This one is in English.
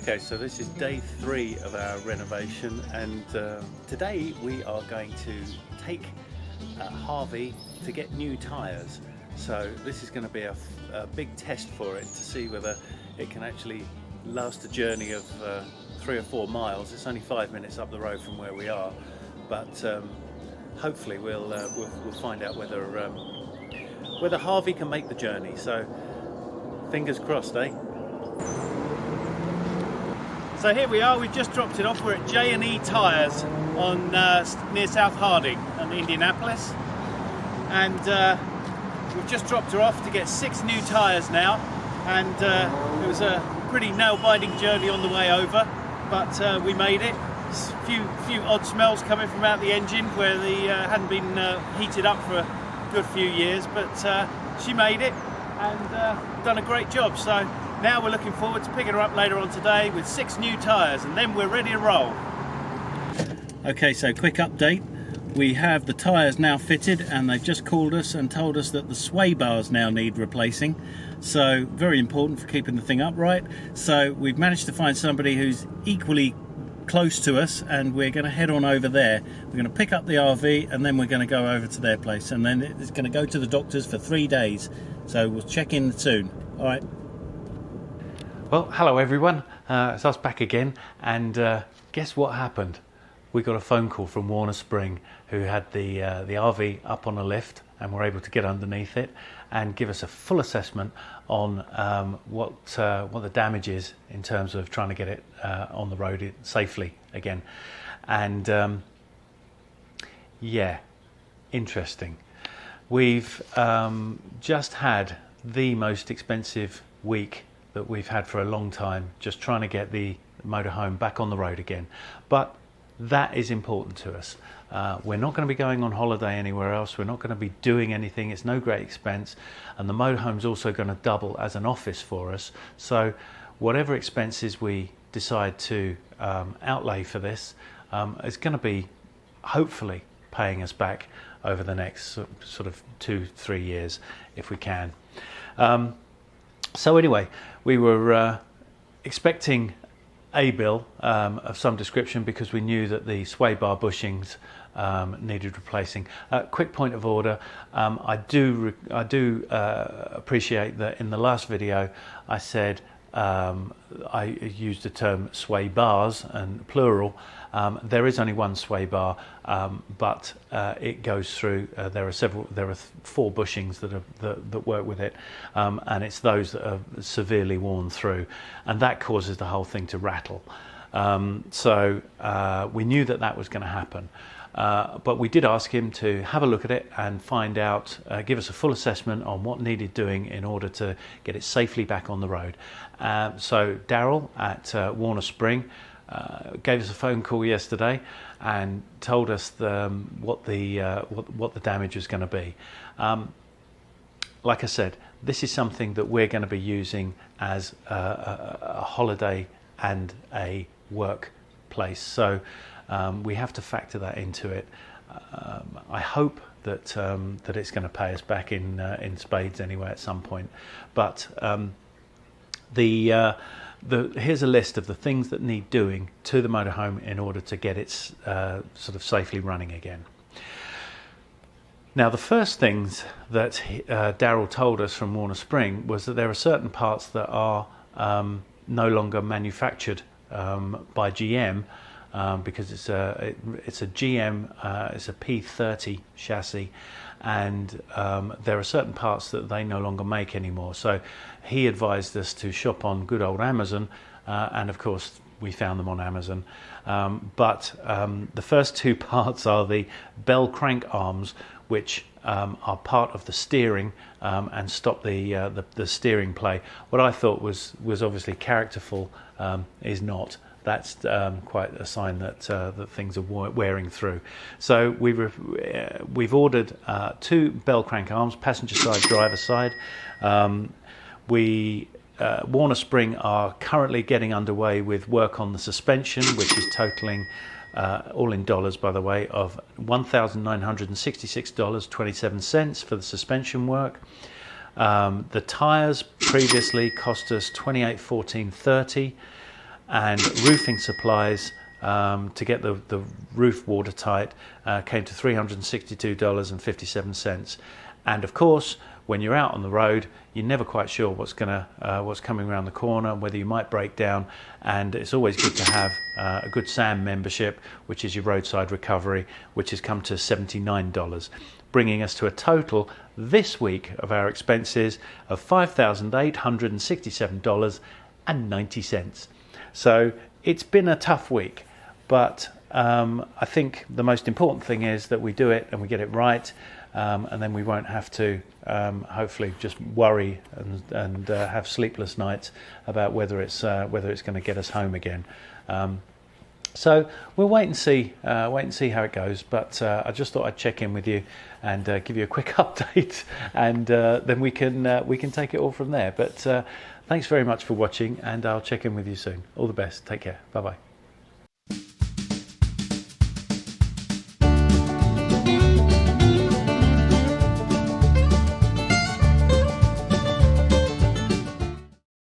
Okay, so this is day 3 of our renovation, and today we are going to take Harvey to get new tyres. So this is going to be a big test for it to see whether it can actually last a journey of 3 or 4 miles. It's only 5 minutes up the road from where we are, but hopefully we'll find out whether Harvey can make the journey. So fingers crossed, eh? So here we are, we've just dropped it off. We're at J&E Tyres on near South Harding in Indianapolis, and we've just dropped her off to get 6 new tyres now, and it was a pretty nail-biting journey on the way over, but we made it. A few odd smells coming from out the engine where the hadn't been heated up for a good few years, but she made it and done a great job. So now we're looking forward to picking her up later on today with 6 new tyres, and then we're ready to roll. Okay, so quick update. We have the tyres now fitted, and they've just called us and told us that the sway bars now need replacing. So very important for keeping the thing upright. So we've managed to find somebody who's equally close to us, and we're going to head on over there. We're going to pick up the RV, and then we're going to go over to their place, and then it's going to go to the doctors for 3 days. So we'll check in soon. All right. Well, hello everyone, it's us back again, and guess what happened? We got a phone call from Warner Spring, who had the RV up on a lift, and were able to get underneath it and give us a full assessment on what the damage is in terms of trying to get it on the road safely again. And yeah, interesting. We've just had the most expensive week that we've had for a long time, just trying to get the motorhome back on the road again. But that is important to us. We're not going to be going on holiday anywhere else. We're not going to be doing anything. It's no great expense, and the motorhome's also going to double as an office for us. So whatever expenses we decide to outlay for this is going to be hopefully paying us back over the next sort of 2-3 years if we can. So anyway, we were expecting a bill of some description because we knew that the sway bar bushings needed replacing. Quick point of order, I do appreciate that in the last video I said I used the term sway bars and plural. There is only one sway bar, but it goes through. There are 4 bushings that work with it, and it's those that are severely worn through, and that causes the whole thing to rattle. So we knew that was going to happen. But we did ask him to have a look at it and find out, give us a full assessment on what needed doing in order to get it safely back on the road. So Daryl at Warner Spring gave us a phone call yesterday and told us what the damage was going to be. Like I said, this is something that we're going to be using as a holiday and a workplace. So we have to factor that into it. I hope that it's going to pay us back in spades anyway at some point. But here's a list of the things that need doing to the motorhome in order to get it sort of safely running again. Now, the first things that Daryl told us from Warner Spring was that there are certain parts that are no longer manufactured by GM. Because it's a GM, it's a P30 chassis, and there are certain parts that they no longer make anymore. So he advised us to shop on good old Amazon, and of course we found them on Amazon. But the first 2 parts are the bell crank arms, which are part of the steering and stop the steering play. What I thought was obviously characterful is not. That's quite a sign that things are wearing through. So we've ordered 2 bell crank arms, passenger side, driver side. Warner Spring are currently getting underway with work on the suspension, which is totaling, all in dollars by the way, of $1,966.27 for the suspension work. The tyres previously cost us $28,430. and roofing supplies to get the roof watertight came to $362.57. And of course, when you're out on the road, you're never quite sure what's coming around the corner, whether you might break down, and it's always good to have a good SAM membership, which is your roadside recovery, which has come to $79, bringing us to a total this week of our expenses of $5,867.90. So it's been a tough week, but I think the most important thing is that we do it and we get it right, and then we won't have to hopefully just worry and have sleepless nights about whether it's going to get us home again. So we'll wait and see how it goes. But I just thought I'd check in with you and give you a quick update, and then we can take it all from there. But thanks very much for watching, and I'll check in with you soon. All the best. Take care. Bye bye.